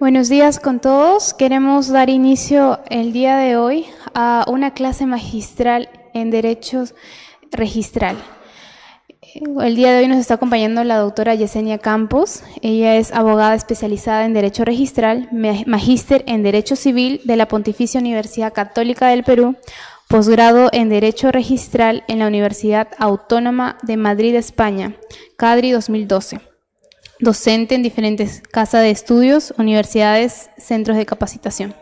Buenos días con todos. Queremos dar inicio el día de hoy a una clase magistral en Derechos Registral. El día de hoy nos está acompañando la doctora Yesenia Campos. Ella es abogada especializada en Derecho Registral, magíster en Derecho Civil de la Pontificia Universidad Católica del Perú, posgrado en Derecho Registral en la Universidad Autónoma de Madrid, España, CADRI 2012. Docente en diferentes casas de estudios, universidades, centros de capacitación.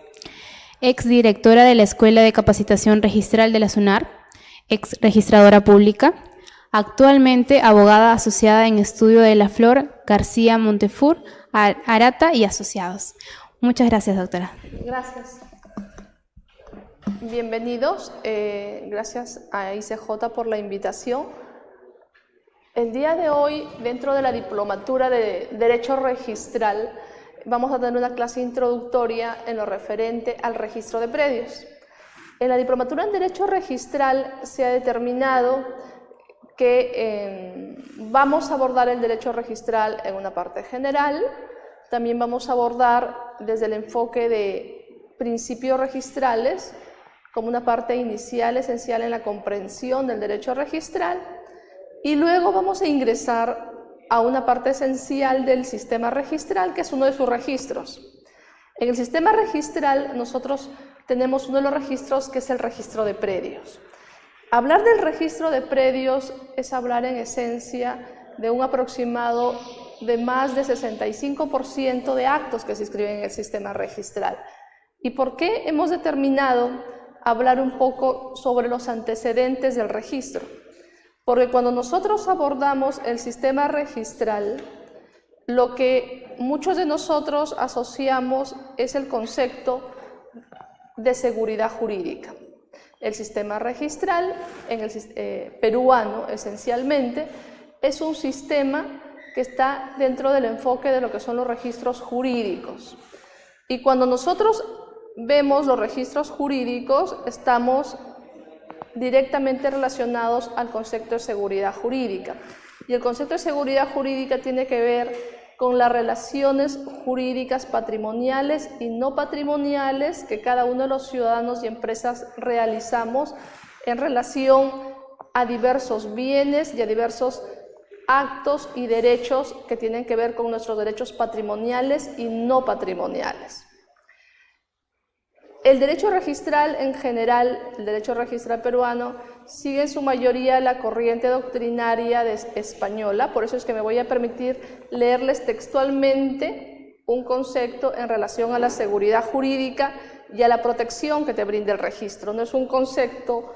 Exdirectora de la Escuela de Capacitación Registral de la SUNAR, ex registradora pública. Actualmente abogada asociada en Estudio de la Flor, García Montefur, Arata y Asociados. Muchas gracias, doctora. Gracias. Bienvenidos. Gracias a ICJ por la invitación. El día de hoy, dentro de la Diplomatura de Derecho Registral, vamos a tener una clase introductoria en lo referente al registro de predios. En la Diplomatura en Derecho Registral se ha determinado que vamos a abordar el derecho registral en una parte general, también vamos a abordar desde el enfoque de principios registrales como una parte inicial, esencial en la comprensión del derecho registral, y luego vamos a ingresar a una parte esencial del sistema registral, que es uno de sus registros. En el sistema registral nosotros tenemos uno de los registros que es el registro de predios. Hablar del registro de predios es hablar en esencia de un aproximado de más de 65% de actos que se inscriben en el sistema registral. ¿Y por qué hemos determinado hablar un poco sobre los antecedentes del registro? Porque cuando nosotros abordamos el sistema registral, lo que muchos de nosotros asociamos es el concepto de seguridad jurídica. El sistema registral, en el peruano esencialmente, es un sistema que está dentro del enfoque de lo que son los registros jurídicos. Y cuando nosotros vemos los registros jurídicos, estamos directamente relacionados al concepto de seguridad jurídica. Y el concepto de seguridad jurídica tiene que ver con las relaciones jurídicas patrimoniales y no patrimoniales que cada uno de los ciudadanos y empresas realizamos en relación a diversos bienes y a diversos actos y derechos que tienen que ver con nuestros derechos patrimoniales y no patrimoniales. El derecho registral en general, el derecho registral peruano, sigue en su mayoría la corriente doctrinaria española, por eso es que me voy a permitir leerles textualmente un concepto en relación a la seguridad jurídica y a la protección que te brinda el registro. No es un concepto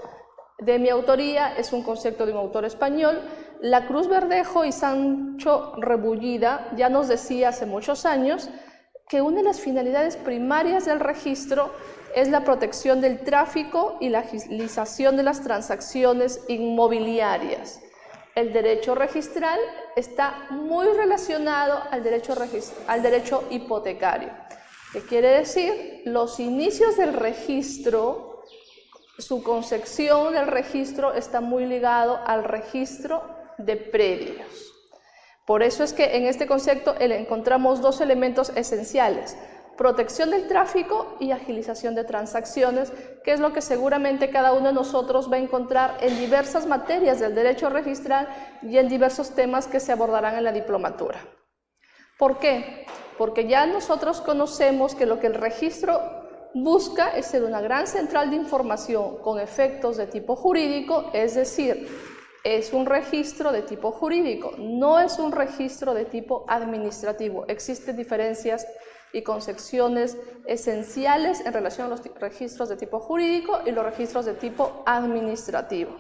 de mi autoría, es un concepto de un autor español. La Cruz Verdejo y Sancho Rebullida ya nos decía hace muchos años que una de las finalidades primarias del registro es la protección del tráfico y la agilización de las transacciones inmobiliarias. El derecho registral está muy relacionado al derecho hipotecario. ¿Qué quiere decir? Los inicios del registro, su concepción del registro está muy ligado al registro de predios. Por eso es que en este concepto encontramos dos elementos esenciales: protección del tráfico y agilización de transacciones, que es lo que seguramente cada uno de nosotros va a encontrar en diversas materias del derecho registral y en diversos temas que se abordarán en la diplomatura. ¿Por qué? Porque ya nosotros conocemos que lo que el registro busca es ser una gran central de información con efectos de tipo jurídico, es decir, es un registro de tipo jurídico, no es un registro de tipo administrativo. Existen diferencias y concepciones esenciales en relación a los registros de tipo jurídico y los registros de tipo administrativo.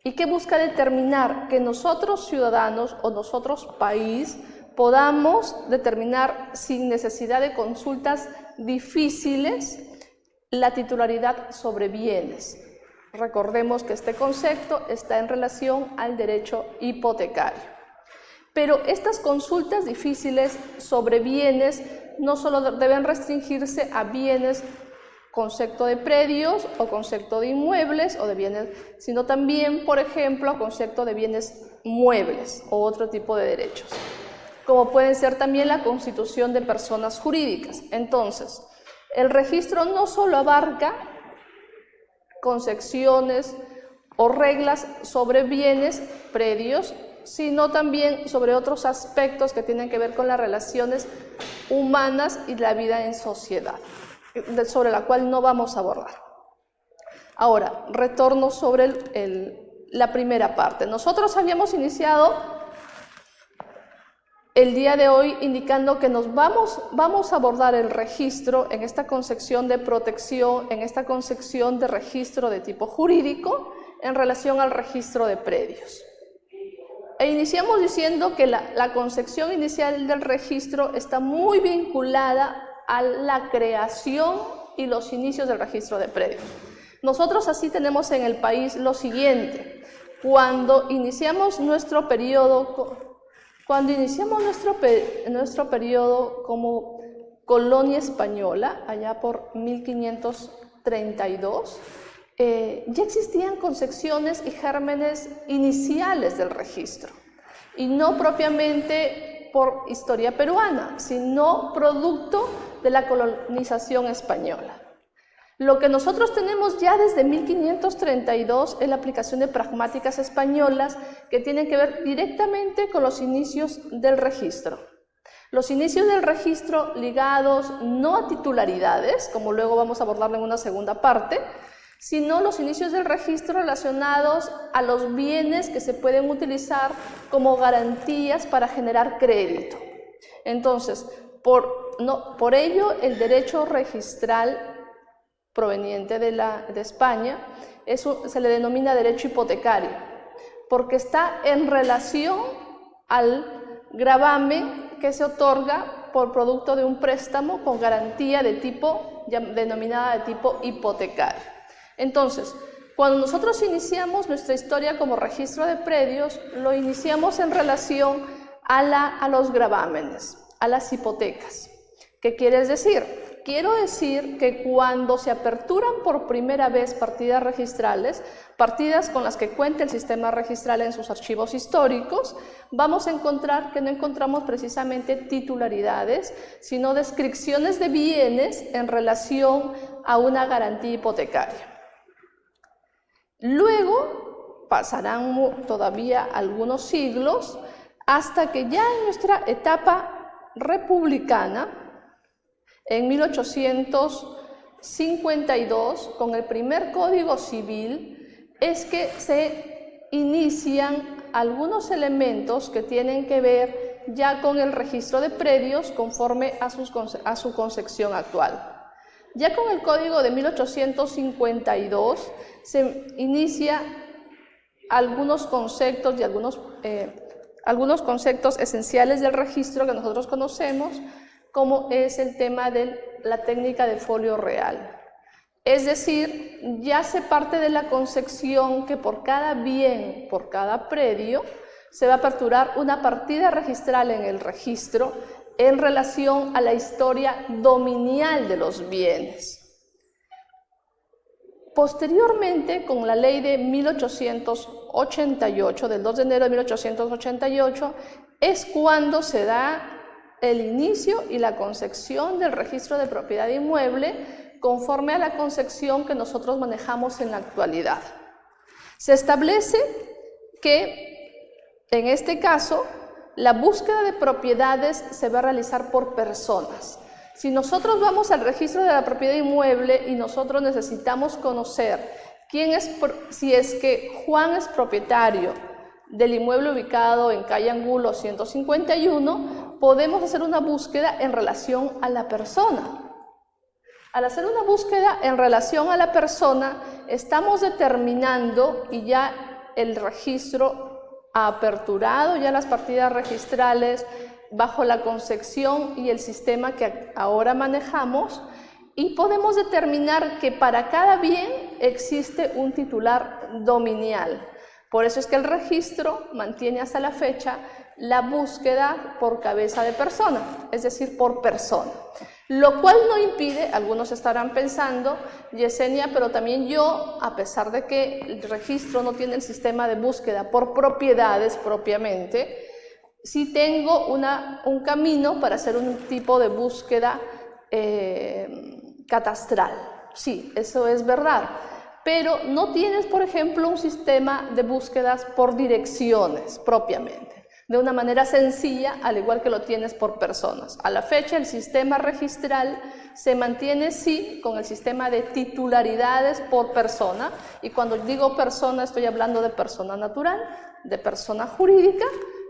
¿Y qué busca determinar? Que nosotros ciudadanos o nosotros país podamos determinar sin necesidad de consultas difíciles la titularidad sobre bienes. Recordemos que este concepto está en relación al derecho hipotecario. Pero estas consultas difíciles sobre bienes no solo deben restringirse a bienes, concepto de predios o concepto de inmuebles o de bienes, sino también, por ejemplo, concepto de bienes muebles o otro tipo de derechos. como pueden ser también la constitución de personas jurídicas. Entonces, el registro no solo abarca concepciones o reglas sobre bienes, predios, sino también sobre otros aspectos que tienen que ver con las relaciones humanas y la vida en sociedad, sobre la cual no vamos a abordar. Ahora, retorno sobre la primera parte. Nosotros habíamos iniciado el día de hoy indicando que vamos a abordar el registro en esta concepción de protección, en esta concepción de registro de tipo jurídico en relación al registro de predios. E iniciamos diciendo que la concepción inicial del registro está muy vinculada a la creación y los inicios del registro de predios. Nosotros así tenemos en el país lo siguiente: cuando iniciamos nuestro periodo como colonia española, allá por 1532, ya existían concepciones y gérmenes iniciales del registro, y no propiamente por historia peruana, sino producto de la colonización española. Lo que nosotros tenemos ya desde 1532 es la aplicación de pragmáticas españolas que tienen que ver directamente con los inicios del registro. Los inicios del registro ligados no a titularidades, como luego vamos a abordarlo en una segunda parte, sino los inicios del registro relacionados a los bienes que se pueden utilizar como garantías para generar crédito. Entonces, por ello, el derecho registral proveniente de España se le denomina derecho hipotecario, porque está en relación al gravamen que se otorga por producto de un préstamo con garantía de tipo, denominada de tipo hipotecario. Entonces, cuando nosotros iniciamos nuestra historia como registro de predios, lo iniciamos en relación a los gravámenes, a las hipotecas. ¿Qué quieres decir? Quiero decir que cuando se aperturan por primera vez partidas registrales, partidas con las que cuenta el sistema registral en sus archivos históricos, vamos a encontrar que no encontramos precisamente titularidades, sino descripciones de bienes en relación a una garantía hipotecaria. Luego pasarán todavía algunos siglos hasta que ya en nuestra etapa republicana, en 1852, con el primer Código Civil, es que se inician algunos elementos que tienen que ver ya con el registro de predios conforme a su concepción actual. Ya con el Código de 1852 se inicia algunos conceptos y algunos conceptos esenciales del registro que nosotros conocemos, como es el tema de la técnica de folio real. Es decir, ya se parte de la concepción que por cada bien, por cada predio, se va a aperturar una partida registral en el registro en relación a la historia dominial de los bienes. Posteriormente, con la ley de 1888, del 2 de enero de 1888, es cuando se da el inicio y la concepción del registro de propiedad inmueble conforme a la concepción que nosotros manejamos en la actualidad. Se establece que, en este caso, la búsqueda de propiedades se va a realizar por personas. Si nosotros vamos al registro de la propiedad inmueble y nosotros necesitamos conocer si es que Juan es propietario del inmueble ubicado en calle Angulo 151, podemos hacer una búsqueda en relación a la persona. Al hacer una búsqueda en relación a la persona, estamos determinando, y ya el registro ha aperturado ya las partidas registrales bajo la concepción y el sistema que ahora manejamos, y podemos determinar que para cada bien existe un titular dominial. Por eso es que el registro mantiene hasta la fecha la búsqueda por cabeza de persona, es decir, por persona. Lo cual no impide, algunos estarán pensando, Yesenia, pero también yo, a pesar de que el registro no tiene el sistema de búsqueda por propiedades propiamente, sí tengo un camino para hacer un tipo de búsqueda catastral. Sí, eso es verdad. Pero no tienes, por ejemplo, un sistema de búsquedas por direcciones propiamente, de una manera sencilla, al igual que lo tienes por personas. A la fecha, el sistema registral se mantiene, sí, con el sistema de titularidades por persona, y cuando digo persona estoy hablando de persona natural, de persona jurídica,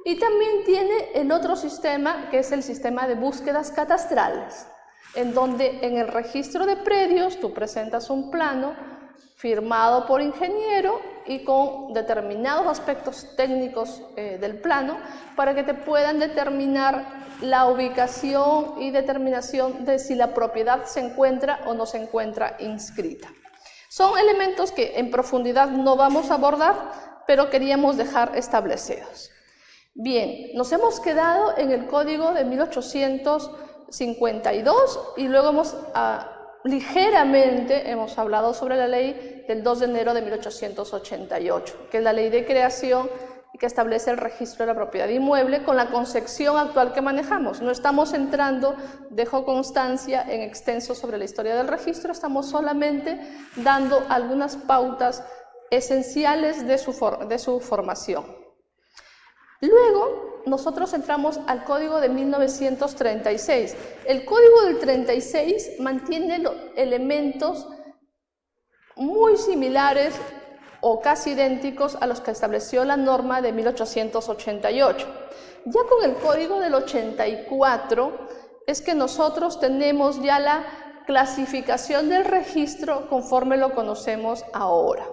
y también tiene el otro sistema, que es el sistema de búsquedas catastrales, en donde en el registro de predios tú presentas un plano firmado por ingeniero y con determinados aspectos técnicos del plano para que te puedan determinar la ubicación y determinación de si la propiedad se encuentra o no se encuentra inscrita. Son elementos que en profundidad no vamos a abordar, pero queríamos dejar establecidos. Bien, nos hemos quedado en el código de 1852 y luego ligeramente hemos hablado sobre la ley del 2 de enero de 1888, que es la ley de creación y que establece el registro de la propiedad inmueble con la concepción actual que manejamos. No estamos entrando, dejo constancia en extenso sobre la historia del registro, estamos solamente dando algunas pautas esenciales de su formación. Luego, nosotros entramos al Código de 1936. El Código del 36 mantiene elementos muy similares o casi idénticos a los que estableció la norma de 1888. Ya con el Código del 84 es que nosotros tenemos ya la clasificación del registro conforme lo conocemos ahora.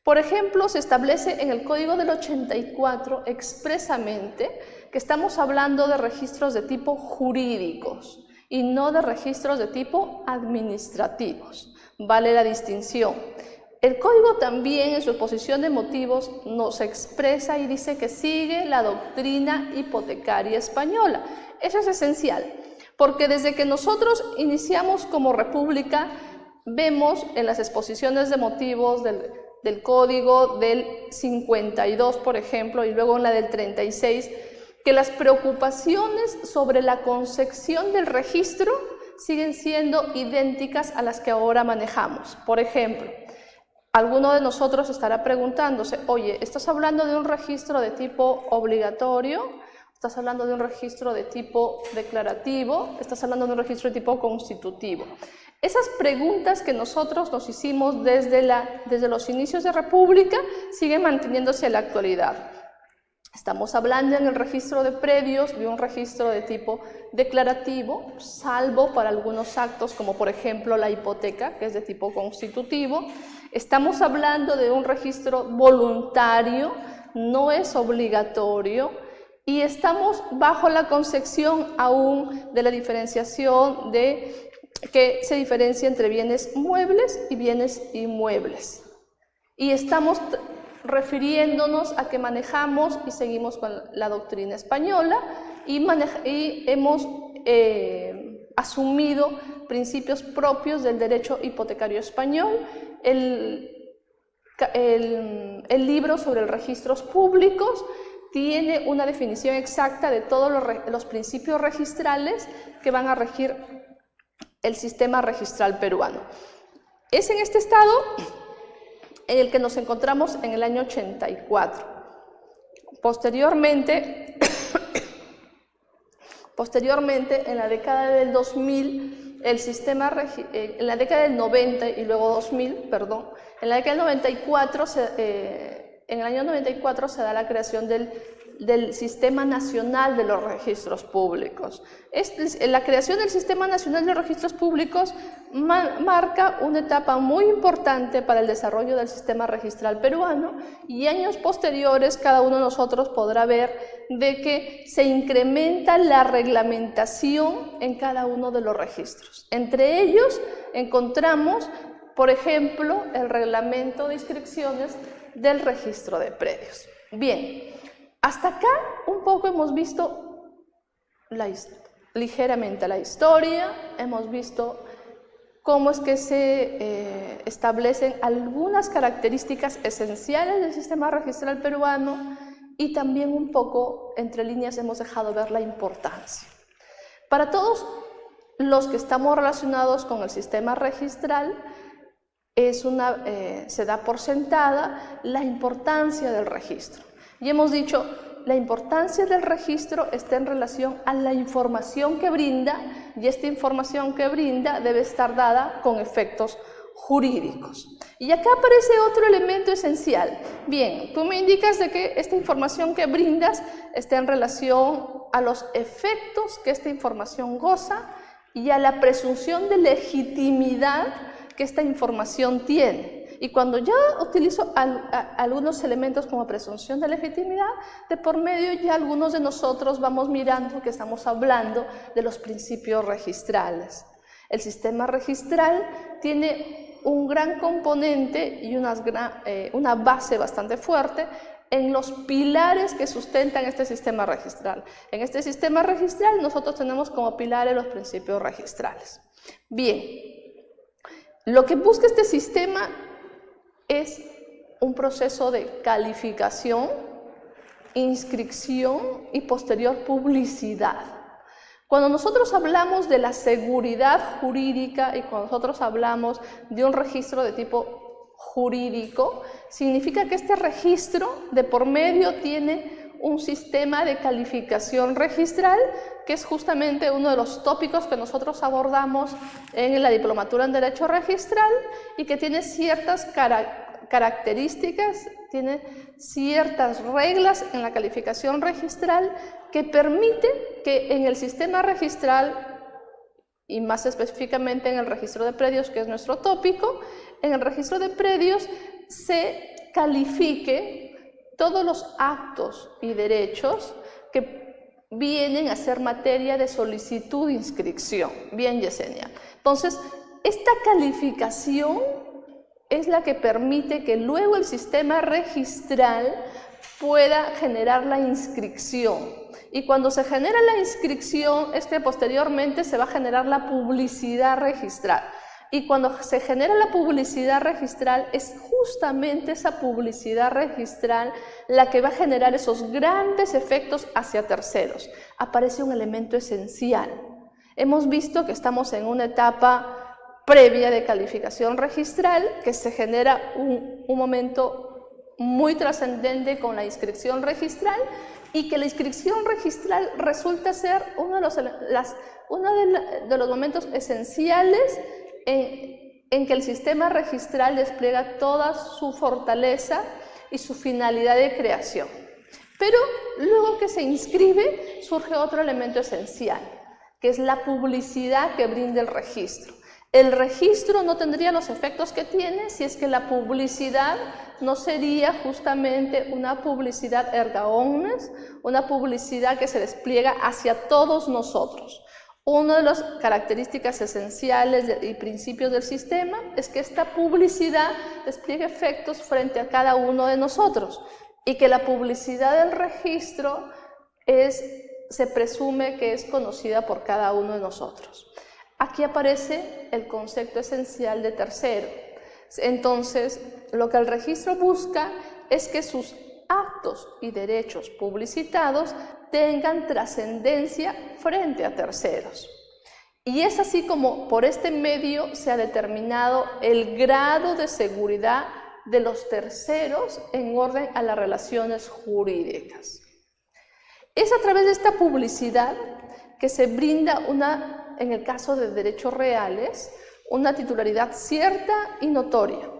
Por ejemplo, se establece en el Código del 84 expresamente que estamos hablando de registros de tipo jurídicos y no de registros de tipo administrativos. Vale la distinción. El Código también en su exposición de motivos nos expresa y dice que sigue la doctrina hipotecaria española. Eso es esencial, porque desde que nosotros iniciamos como república, vemos en las exposiciones de motivos del Código del 52, por ejemplo, y luego en la del 36, que las preocupaciones sobre la concepción del registro siguen siendo idénticas a las que ahora manejamos. Por ejemplo, alguno de nosotros estará preguntándose, oye, ¿estás hablando de un registro de tipo obligatorio? ¿Estás hablando de un registro de tipo declarativo? ¿Estás hablando de un registro de tipo constitutivo? Esas preguntas que nosotros nos hicimos desde los inicios de República siguen manteniéndose en la actualidad. Estamos hablando en el registro de predios de un registro de tipo declarativo, salvo para algunos actos como por ejemplo la hipoteca, que es de tipo constitutivo. Estamos hablando de un registro voluntario, no es obligatorio, y estamos bajo la concepción aún de la diferenciación que se diferencia entre bienes muebles y bienes inmuebles. Y estamos refiriéndonos a que manejamos y seguimos con la doctrina española y hemos asumido principios propios del derecho hipotecario español. El libro sobre los registros públicos tiene una definición exacta de todos los principios registrales que van a regir el sistema registral peruano. Es en este estado en el que nos encontramos en el año 84. Posteriormente, en la década del 2000, en la década del 90 y luego 2000, perdón, en la década del 94, en el año 94 se da la creación del Sistema Nacional de los Registros Públicos. La creación del Sistema Nacional de los Registros Públicos marca una etapa muy importante para el desarrollo del sistema registral peruano, y años posteriores cada uno de nosotros podrá ver de que se incrementa la reglamentación en cada uno de los registros. Entre ellos encontramos, por ejemplo, el reglamento de inscripciones del registro de predios. Bien, hasta acá un poco hemos visto ligeramente la historia, hemos visto cómo es que se establecen algunas características esenciales del sistema registral peruano y también un poco entre líneas hemos dejado ver la importancia. Para todos los que estamos relacionados con el sistema registral, se da por sentada la importancia del registro. Y hemos dicho, la importancia del registro está en relación a la información que brinda, y esta información que brinda debe estar dada con efectos jurídicos. Y acá aparece otro elemento esencial. Bien, tú me indicas de que esta información que brindas está en relación a los efectos que esta información goza y a la presunción de legitimidad que esta información tiene. Y cuando ya utilizo algunos elementos como presunción de legitimidad, de por medio ya algunos de nosotros vamos mirando que estamos hablando de los principios registrales. El sistema registral tiene un gran componente y una base bastante fuerte en los pilares que sustentan este sistema registral. En este sistema registral nosotros tenemos como pilares los principios registrales. Bien, lo que busca este sistema es un proceso de calificación, inscripción y posterior publicidad. Cuando nosotros hablamos de la seguridad jurídica y cuando nosotros hablamos de un registro de tipo jurídico, significa que este registro de por medio tiene un sistema de calificación registral, que es justamente uno de los tópicos que nosotros abordamos en la diplomatura en Derecho Registral y que tiene ciertas características, tiene ciertas reglas en la calificación registral que permiten que en el sistema registral, y más específicamente en el registro de predios, que es nuestro tópico, en el registro de predios se califique todos los actos y derechos que vienen a ser materia de solicitud de inscripción. Bien, Yesenia. Entonces, esta calificación es la que permite que luego el sistema registral pueda generar la inscripción. Y cuando se genera la inscripción es que posteriormente se va a generar la publicidad registral. Y cuando se genera la publicidad registral es justamente esa publicidad registral la que va a generar esos grandes efectos hacia terceros. Aparece un elemento esencial. Hemos visto que estamos en una etapa previa de calificación registral, que se genera un momento muy trascendente con la inscripción registral y que la inscripción registral resulta ser uno de los momentos esenciales en que el sistema registral despliega toda su fortaleza y su finalidad de creación. Pero luego que se inscribe surge otro elemento esencial, que es la publicidad que brinda el registro. El registro no tendría los efectos que tiene si es que la publicidad no sería justamente una publicidad erga omnes, una publicidad que se despliega hacia todos nosotros. Una de las características esenciales y principios del sistema es que esta publicidad despliegue efectos frente a cada uno de nosotros y que la publicidad del registro se presume que es conocida por cada uno de nosotros. Aquí aparece el concepto esencial de tercero. Entonces, lo que el registro busca es que sus actos y derechos publicitados tengan trascendencia frente a terceros. Y es así como por este medio se ha determinado el grado de seguridad de los terceros en orden a las relaciones jurídicas. Es a través de esta publicidad que se brinda en el caso de derechos reales, una titularidad cierta y notoria,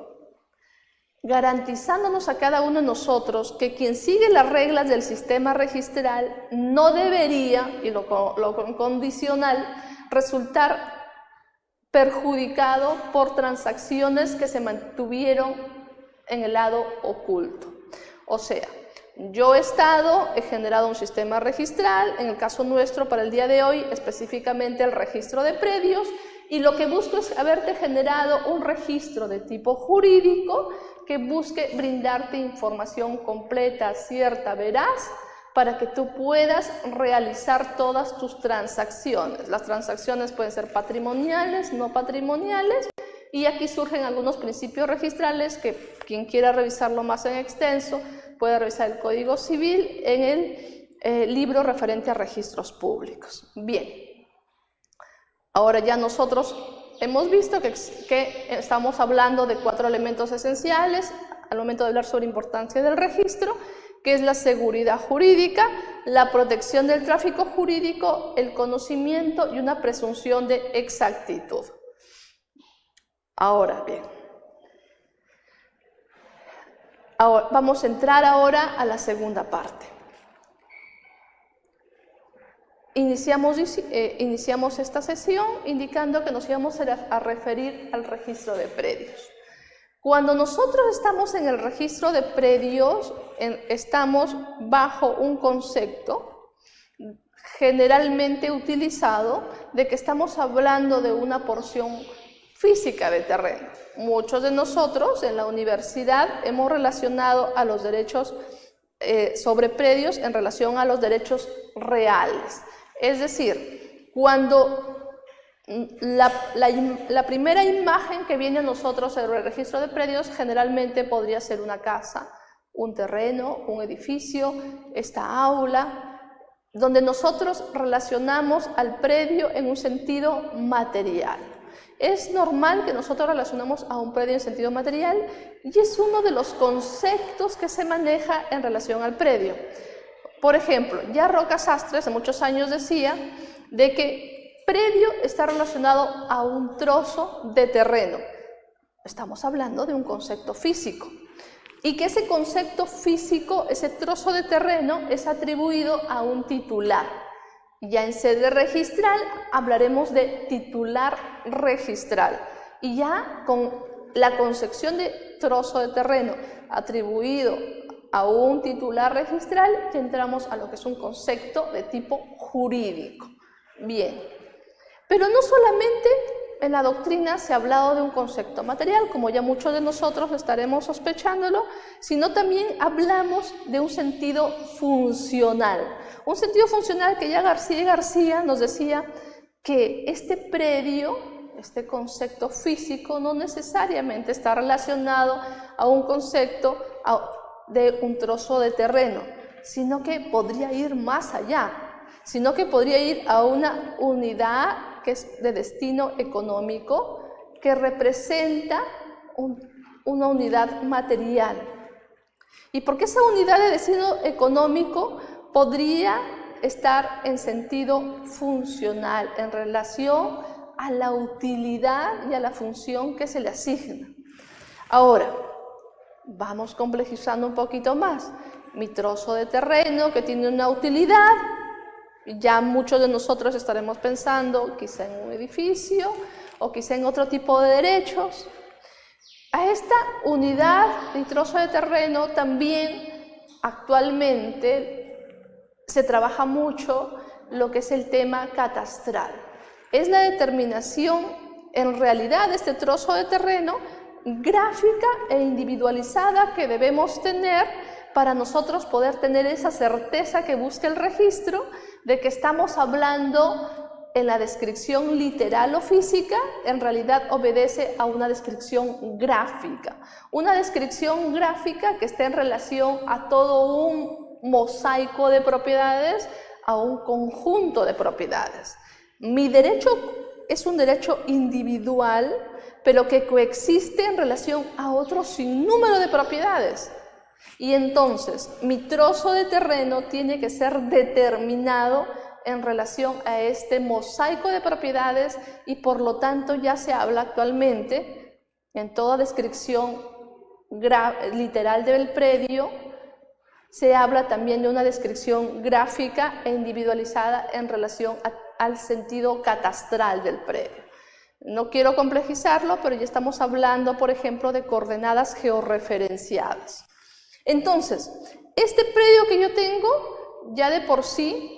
garantizándonos a cada uno de nosotros que quien sigue las reglas del sistema registral no debería, y lo condicional, resultar perjudicado por transacciones que se mantuvieron en el lado oculto. O sea, yo he generado un sistema registral, en el caso nuestro para el día de hoy, específicamente el registro de predios, y lo que busco es haberte generado un registro de tipo jurídico que busque brindarte información completa, cierta, veraz, para que tú puedas realizar todas tus transacciones. Las transacciones pueden ser patrimoniales, no patrimoniales, y aquí surgen algunos principios registrales que quien quiera revisarlo más en extenso puede revisar el Código Civil en el libro referente a registros públicos. Bien, ahora ya nosotros hemos visto que estamos hablando de 4 elementos esenciales al momento de hablar sobre importancia del registro, que es la seguridad jurídica, la protección del tráfico jurídico, el conocimiento y una presunción de exactitud. Ahora bien, vamos a entrar ahora a la segunda parte. Iniciamos esta sesión indicando que nos íbamos a referir al registro de predios. Cuando nosotros estamos en el registro de predios, estamos bajo un concepto generalmente utilizado de que estamos hablando de una porción física de terreno. Muchos de nosotros en la universidad hemos relacionado a los derechos sobre predios en relación a los derechos reales. Es decir, cuando la primera imagen que viene a nosotros en el registro de predios generalmente podría ser una casa, un terreno, un edificio, esta aula, donde nosotros relacionamos al predio en un sentido material. Es normal que nosotros relacionamos a un predio en sentido material y es uno de los conceptos que se maneja en relación al predio. Por ejemplo, ya Roca Sastre hace muchos años decía de que predio está relacionado a un trozo de terreno. Estamos hablando de un concepto físico. Y que ese concepto físico, ese trozo de terreno, es atribuido a un titular. Ya en sede registral hablaremos de titular registral. Y ya con la concepción de trozo de terreno atribuido a un titular registral, ya entramos a lo que es un concepto de tipo jurídico. Bien, pero no solamente en la doctrina se ha hablado de un concepto material, como ya muchos de nosotros estaremos sospechándolo, sino también hablamos de un sentido funcional. Un sentido funcional que ya García y García nos decía que este predio, este concepto físico, no necesariamente está relacionado a un concepto de un trozo de terreno, sino que podría ir más allá, sino que podría ir a una unidad que es de destino económico, que representa una unidad material. ¿Y por qué esa unidad de destino económico podría estar en sentido funcional, en relación a la utilidad y a la función que se le asigna? Ahora, vamos complejizando un poquito más. Mi trozo de terreno que tiene una utilidad, ya muchos de nosotros estaremos pensando quizá en un edificio o quizá en otro tipo de derechos. A esta unidad y trozo de terreno también actualmente se trabaja mucho lo que es el tema catastral. Es la determinación en realidad de este trozo de terreno gráfica e individualizada que debemos tener para nosotros poder tener esa certeza que busca el registro de que estamos hablando en la descripción literal o física, en realidad obedece a una descripción gráfica. Una descripción gráfica que esté en relación a todo un mosaico de propiedades, a un conjunto de propiedades. Mi derecho es un derecho individual, pero que coexiste en relación a otro sinnúmero de propiedades. Y entonces, mi trozo de terreno tiene que ser determinado en relación a este mosaico de propiedades y por lo tanto ya se habla actualmente en toda descripción literal del predio, se habla también de una descripción gráfica e individualizada en relación al sentido catastral del predio. No quiero complejizarlo, pero ya estamos hablando, por ejemplo, de coordenadas georreferenciadas. Entonces, este predio que yo tengo ya de por sí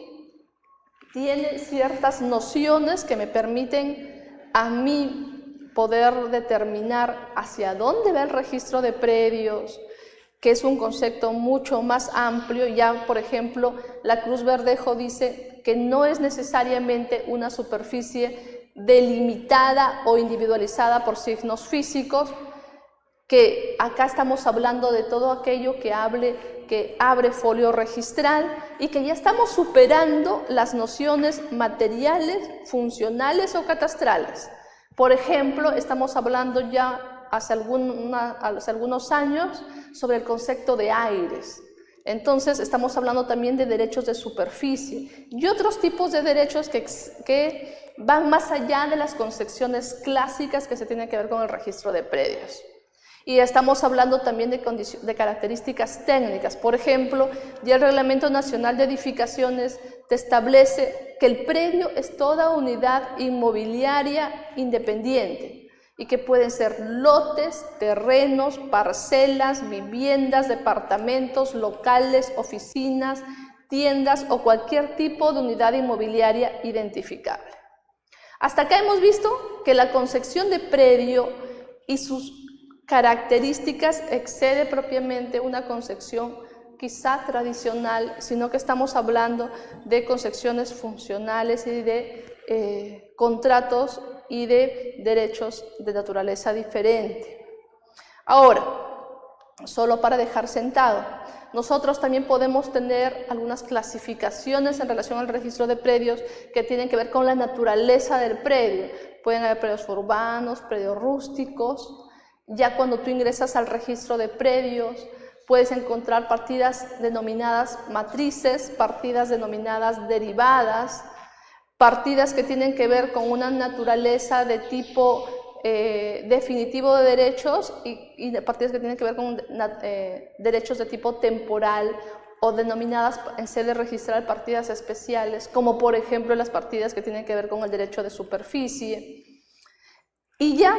tiene ciertas nociones que me permiten a mí poder determinar hacia dónde va el registro de predios, que es un concepto mucho más amplio. Ya, por ejemplo, la Cruz Verdejo dice que no es necesariamente una superficie delimitada o individualizada por signos físicos, que acá estamos hablando de todo aquello que hable que abre folio registral y que ya estamos superando las nociones materiales, funcionales o catastrales. Por ejemplo, estamos hablando ya hace algunos años sobre el concepto de aires. Entonces, estamos hablando también de derechos de superficie y otros tipos de derechos que van más allá de las concepciones clásicas que se tienen que ver con el registro de predios. Y estamos hablando también de características técnicas. Por ejemplo, ya el Reglamento Nacional de Edificaciones te establece que el predio es toda unidad inmobiliaria independiente y que pueden ser lotes, terrenos, parcelas, viviendas, departamentos, locales, oficinas, tiendas o cualquier tipo de unidad inmobiliaria identificable. Hasta acá hemos visto que la concepción de predio y sus características excede propiamente una concepción quizá tradicional, sino que estamos hablando de concepciones funcionales y de contratos y de derechos de naturaleza diferente. Ahora, solo para dejar sentado, nosotros también podemos tener algunas clasificaciones en relación al registro de predios que tienen que ver con la naturaleza del predio. Pueden haber predios urbanos, predios rústicos. Ya cuando tú ingresas al registro de predios, puedes encontrar partidas denominadas matrices, partidas denominadas derivadas, partidas que tienen que ver con una naturaleza de tipo definitivo de derechos y partidas que tienen que ver con derechos de tipo temporal o denominadas en sede registral partidas especiales, como por ejemplo las partidas que tienen que ver con el derecho de superficie. Y ya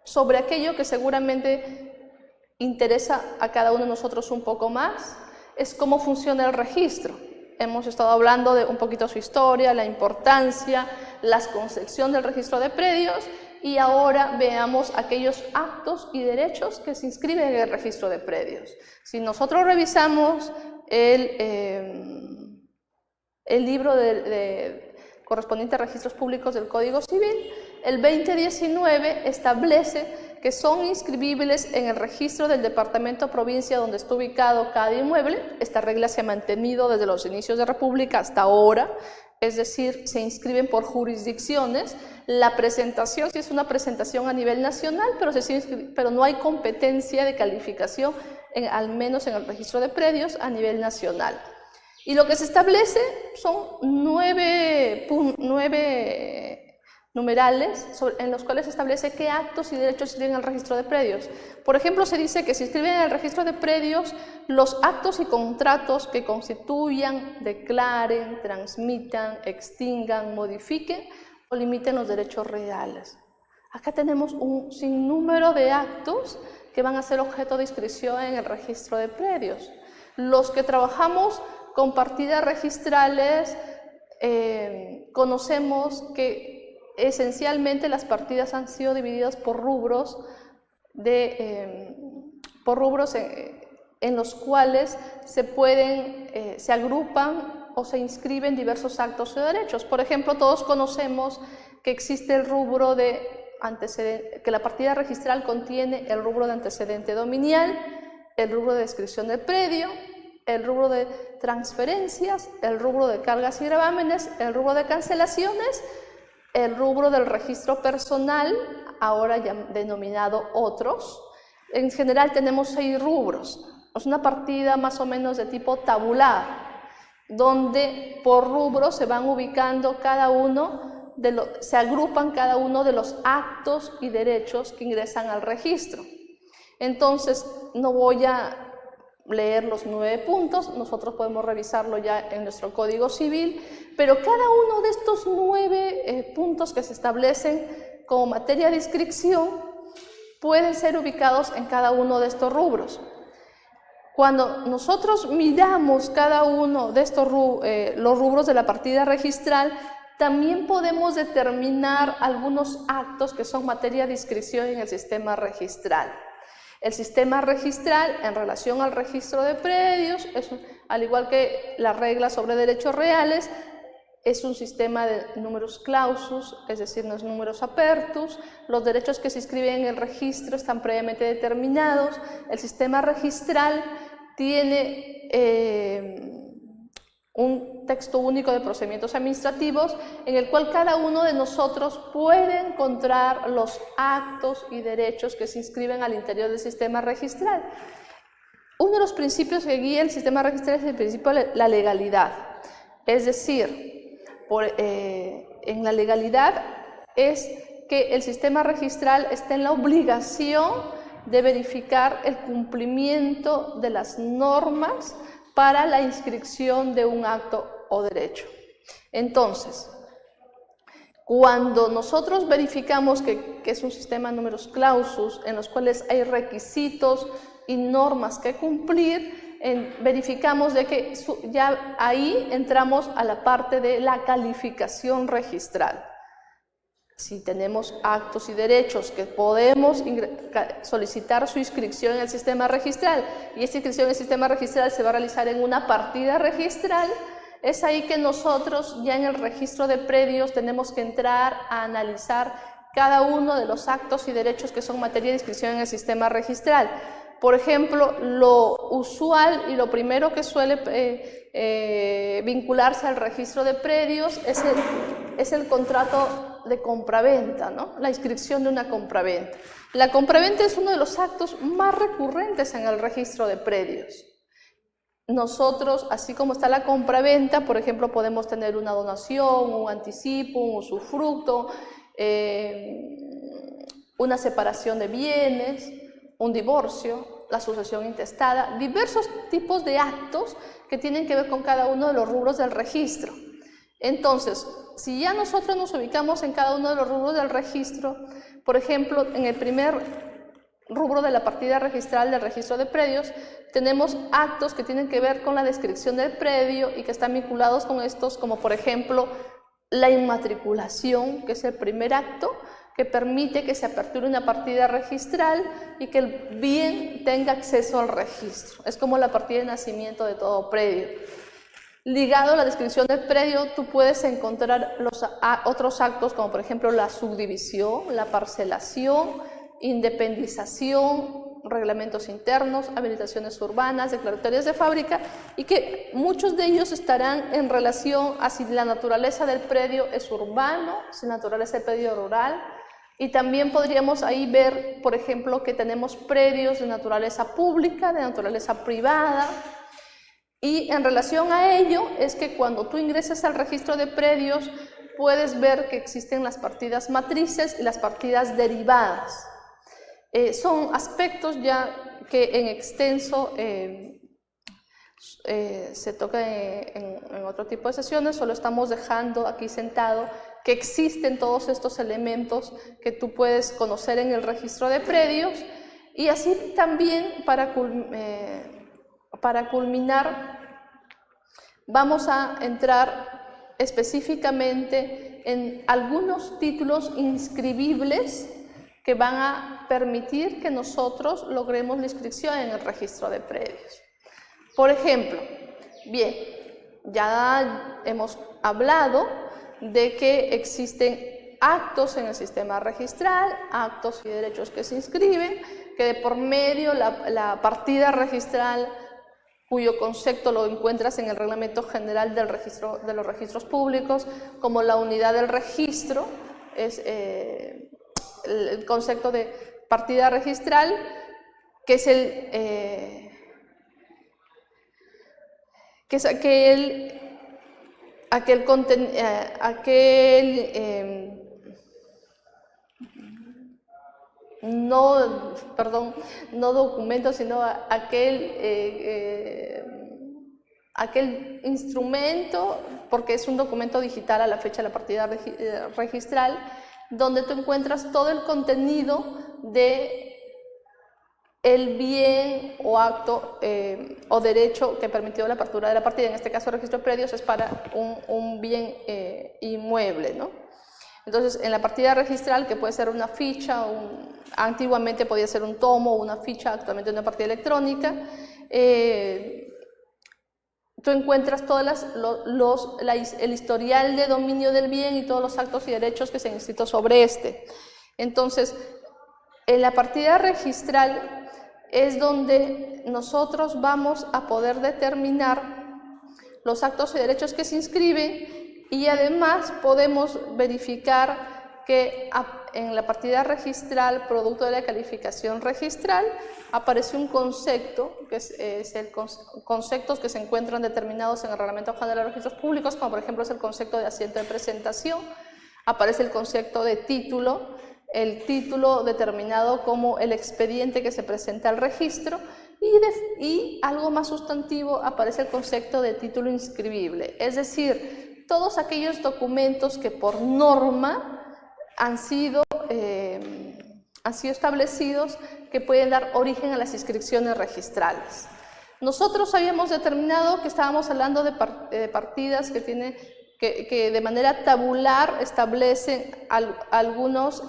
sobre aquello que seguramente interesa a cada uno de nosotros un poco más, es cómo funciona el registro. Hemos estado hablando de un poquito su historia, la importancia, la concepción del registro de predios y ahora veamos aquellos actos y derechos que se inscriben en el registro de predios. Si nosotros revisamos el libro correspondiente a registros públicos del Código Civil, el 2019 establece que son inscribibles en el registro del departamento o provincia donde está ubicado cada inmueble. Esta regla se ha mantenido desde los inicios de República hasta ahora, es decir, se inscriben por jurisdicciones. La presentación sí es una presentación a nivel nacional, pero no hay competencia de calificación, al menos en el registro de predios a nivel nacional. Y lo que se establece son nueve numerales en los cuales se establece qué actos y derechos se inscriben en el registro de predios. Por ejemplo, se dice que se inscriben en el registro de predios los actos y contratos que constituyan, declaren, transmitan, extingan, modifiquen o limiten los derechos reales. Acá tenemos un sinnúmero de actos que van a ser objeto de inscripción en el registro de predios. Los que trabajamos con partidas registrales conocemos que esencialmente las partidas han sido divididas por rubros, en los cuales se agrupan o se inscriben diversos actos o derechos. Por ejemplo, todos conocemos que existe el rubro de antecedente, que la partida registral contiene el rubro de antecedente dominial, el rubro de descripción del predio, el rubro de transferencias, el rubro de cargas y gravámenes, el rubro de cancelaciones, el rubro del registro personal, ahora ya denominado otros. En general tenemos 6 rubros. Es una partida más o menos de tipo tabular, donde por rubro se van ubicando se agrupan cada uno de los actos y derechos que ingresan al registro. Entonces, no voy a leer los 9 puntos, nosotros podemos revisarlo ya en nuestro Código Civil, pero cada uno de estos 9 puntos que se establecen como materia de inscripción pueden ser ubicados en cada uno de estos rubros. Cuando nosotros miramos cada uno de estos los rubros de la partida registral, también podemos determinar algunos actos que son materia de inscripción en el sistema registral. El sistema registral en relación al registro de predios, al igual que las reglas sobre derechos reales, es un sistema de numerus clausus, es decir, no es numerus apertus. Los derechos que se inscriben en el registro están previamente determinados. El sistema registral tiene un texto único de procedimientos administrativos en el cual cada uno de nosotros puede encontrar los actos y derechos que se inscriben al interior del sistema registral. Uno de los principios que guía el sistema registral es el principio de la legalidad, es decir, en la legalidad es que el sistema registral está en la obligación de verificar el cumplimiento de las normas para la inscripción de un acto o derecho. Entonces, cuando nosotros verificamos que es un sistema numerus clausus en los cuales hay requisitos y normas que cumplir, verificamos de que ya ahí entramos a la parte de la calificación registral. Si tenemos actos y derechos que podemos solicitar su inscripción en el sistema registral y esta inscripción en el sistema registral se va a realizar en una partida registral, es ahí que nosotros ya en el registro de predios tenemos que entrar a analizar cada uno de los actos y derechos que son materia de inscripción en el sistema registral. Por ejemplo, lo usual y lo primero que suele vincularse al registro de predios es el contrato de compraventa, ¿no? La inscripción de una compraventa. La compraventa es uno de los actos más recurrentes en el registro de predios. Nosotros, así como está la compraventa, por ejemplo, podemos tener una donación, un anticipo, un usufructo, una separación de bienes, un divorcio, la sucesión intestada, diversos tipos de actos que tienen que ver con cada uno de los rubros del registro. Entonces, si ya nosotros nos ubicamos en cada uno de los rubros del registro, por ejemplo, en el primer rubro de la partida registral del registro de predios, tenemos actos que tienen que ver con la descripción del predio y que están vinculados con estos, como por ejemplo, la inmatriculación, que es el primer acto que permite que se aperture una partida registral y que el bien tenga acceso al registro. Es como la partida de nacimiento de todo predio. Ligado a la descripción del predio, tú puedes encontrar otros actos como por ejemplo la subdivisión, la parcelación, independización, reglamentos internos, habilitaciones urbanas, declaratorias de fábrica, y que muchos de ellos estarán en relación a si la naturaleza del predio es urbano, si la naturaleza del predio es rural, y también podríamos ahí ver, por ejemplo, que tenemos predios de naturaleza pública, de naturaleza privada, y en relación a ello es que cuando tú ingresas al registro de predios puedes ver que existen las partidas matrices y las partidas derivadas. Son aspectos ya que en extenso se toca en otro tipo de sesiones, solo estamos dejando aquí sentado que existen todos estos elementos que tú puedes conocer en el registro de predios, y así también para culminar vamos a entrar específicamente en algunos títulos inscribibles que van a permitir que nosotros logremos la inscripción en el registro de predios. Por ejemplo, bien, ya hemos hablado de que existen actos en el sistema registral, actos y derechos que se inscriben, que de por medio la partida registral, cuyo concepto lo encuentras en el Reglamento General del registro, de los Registros Públicos, como la unidad del registro, es el concepto de partida registral, que es no documento, sino aquel instrumento, porque es un documento digital a la fecha de la partida registral, donde tú encuentras todo el contenido de el bien o acto o derecho que permitió la apertura de la partida. En este caso, el registro de predios es para un bien inmueble, ¿no? Entonces, en la partida registral, que puede ser una ficha, antiguamente podía ser un tomo o una ficha, actualmente una partida electrónica, tú encuentras todas el historial de dominio del bien y todos los actos y derechos que se han inscrito sobre este. Entonces, en la partida registral es donde nosotros vamos a poder determinar los actos y derechos que se inscriben, y además podemos verificar que en la partida registral, producto de la calificación registral, aparece un concepto, que es el conceptos que se encuentran determinados en el Reglamento General de Registros Públicos, como por ejemplo es el concepto de asiento de presentación, aparece el concepto de título, el título determinado como el expediente que se presenta al registro, y algo más sustantivo, aparece el concepto de título inscribible, es decir, todos aquellos documentos que por norma han sido establecidos que pueden dar origen a las inscripciones registrales. Nosotros habíamos determinado que estábamos hablando de partidas que de manera tabular establecen algunos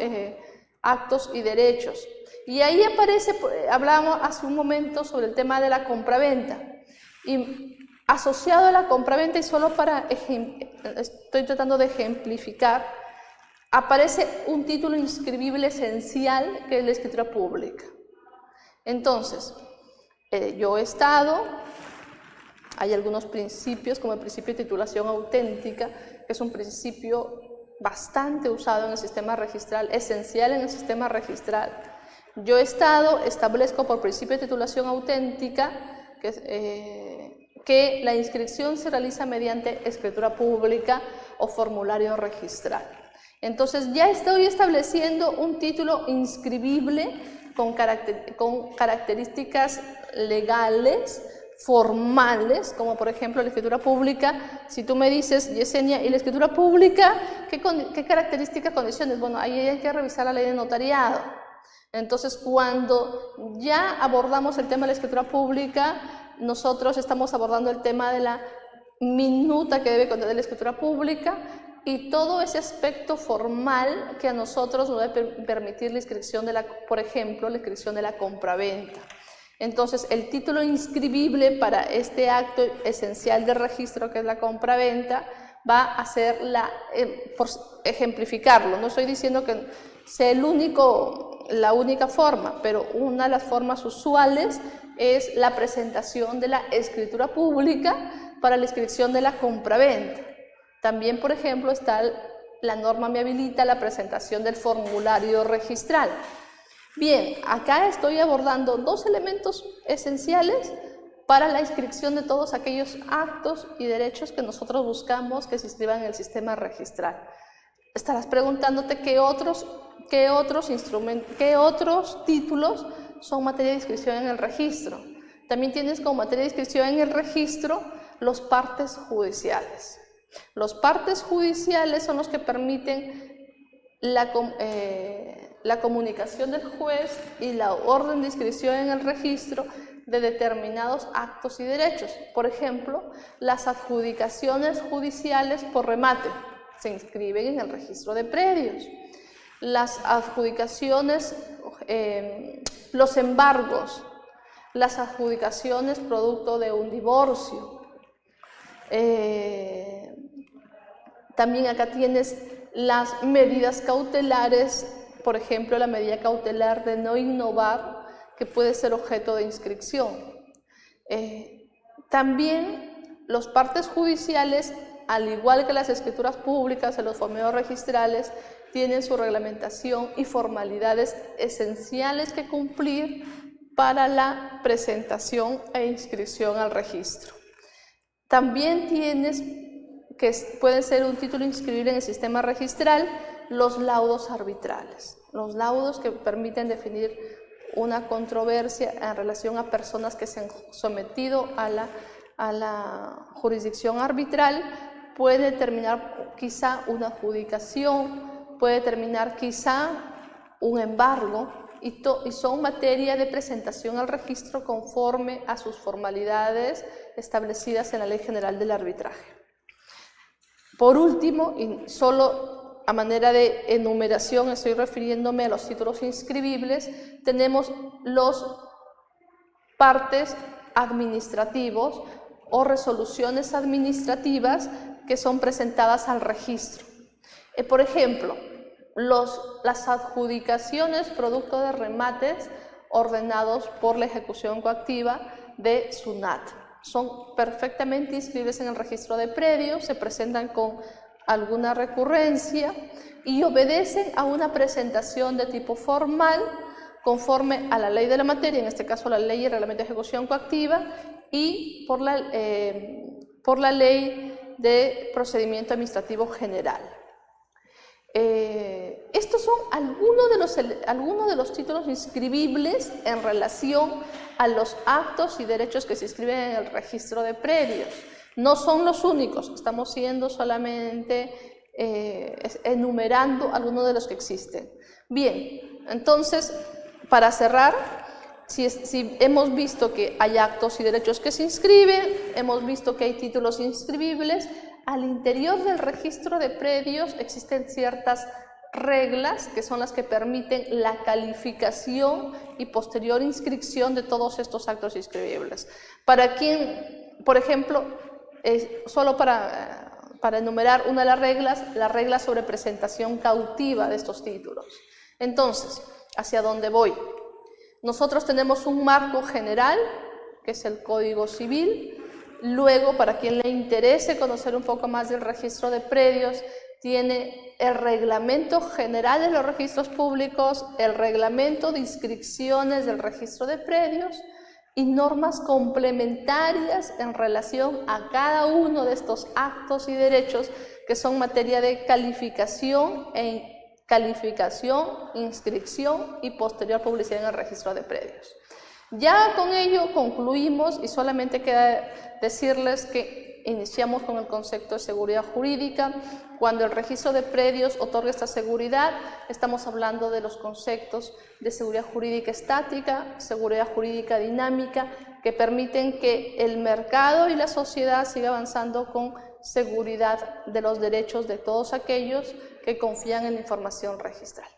actos y derechos. Y ahí aparece, hablábamos hace un momento sobre el tema de la compraventa. Y asociado a la compraventa, y solo estoy tratando de ejemplificar, aparece un título inscribible esencial que es la escritura pública. Entonces, yo he estado, hay algunos principios como el principio de titulación auténtica, que es un principio bastante usado en el sistema registral, esencial en el sistema registral. Yo he estado, establezco por principio de titulación auténtica que la inscripción se realiza mediante escritura pública o formulario registral. Entonces ya estoy estableciendo un título inscribible con características legales, formales, como por ejemplo la escritura pública. Si tú me dices, Yesenia, ¿y la escritura pública qué características, condiciones? Bueno, ahí hay que revisar la ley de notariado. Entonces, cuando ya abordamos el tema de la escritura pública, nosotros estamos abordando el tema de la minuta que debe contener la escritura pública y todo ese aspecto formal que a nosotros nos debe permitir la inscripción por ejemplo, la inscripción de la compraventa. Entonces, el título inscribible para este acto esencial de registro, que es la compraventa, va a ser por ejemplificarlo. No estoy diciendo que sea la única forma, pero una de las formas usuales es la presentación de la escritura pública para la inscripción de la compraventa. También, por ejemplo, la norma me habilita la presentación del formulario registral. Bien, acá estoy abordando dos elementos esenciales para la inscripción de todos aquellos actos y derechos que nosotros buscamos que se inscriban en el sistema registral. Estarás preguntándote qué otros títulos son materia de inscripción en el registro. También tienes como materia de inscripción en el registro los partes judiciales. Los partes judiciales son los que permiten la comunicación del juez y la orden de inscripción en el registro de determinados actos y derechos. Por ejemplo, las adjudicaciones judiciales por remate se inscriben en el registro de predios. Las adjudicaciones, los embargos, las adjudicaciones producto de un divorcio. También acá tienes las medidas cautelares, por ejemplo, la medida cautelar de no innovar, que puede ser objeto de inscripción. También los partes judiciales, al igual que las escrituras públicas en los formularios registrales, tienen su reglamentación y formalidades esenciales que cumplir para la presentación e inscripción al registro. También tienes, que pueden ser un título inscribible en el sistema registral, los laudos arbitrales. Los laudos que permiten definir una controversia en relación a personas que se han sometido a la jurisdicción arbitral, puede determinar quizá una adjudicación, puede determinar quizá un embargo, y son materia de presentación al registro conforme a sus formalidades establecidas en la Ley General del Arbitraje. Por último, y solo a manera de enumeración, estoy refiriéndome a los títulos inscribibles, tenemos los partes administrativos o resoluciones administrativas que son presentadas al registro. Por ejemplo, las adjudicaciones producto de remates ordenados por la ejecución coactiva de SUNAT. Son perfectamente inscritos en el registro de predios, se presentan con alguna recurrencia y obedecen a una presentación de tipo formal conforme a la ley de la materia, en este caso la ley y reglamento de ejecución coactiva, y por la ley de procedimiento administrativo general. Estos son algunos de los títulos inscribibles en relación a los actos y derechos que se inscriben en el registro de predios. No son los únicos, estamos siendo solamente enumerando algunos de los que existen. Bien, entonces, para cerrar, si hemos visto que hay actos y derechos que se inscriben, hemos visto que hay títulos inscribibles, al interior del registro de predios existen ciertas reglas que son las que permiten la calificación y posterior inscripción de todos estos actos inscribibles. Para quien, por ejemplo, solo para enumerar una de las reglas, la regla sobre presentación cautiva de estos títulos. Entonces, ¿hacia dónde voy? Nosotros tenemos un marco general, que es el Código Civil. Luego, para quien le interese conocer un poco más del registro de predios, tiene el Reglamento General de los Registros Públicos, el Reglamento de Inscripciones del Registro de Predios y normas complementarias en relación a cada uno de estos actos y derechos que son materia de calificación, inscripción y posterior publicidad en el registro de predios. Ya con ello concluimos y solamente queda decirles que iniciamos con el concepto de seguridad jurídica. Cuando el registro de predios otorga esta seguridad, estamos hablando de los conceptos de seguridad jurídica estática, seguridad jurídica dinámica, que permiten que el mercado y la sociedad siga avanzando con seguridad de los derechos de todos aquellos que confían en la información registral.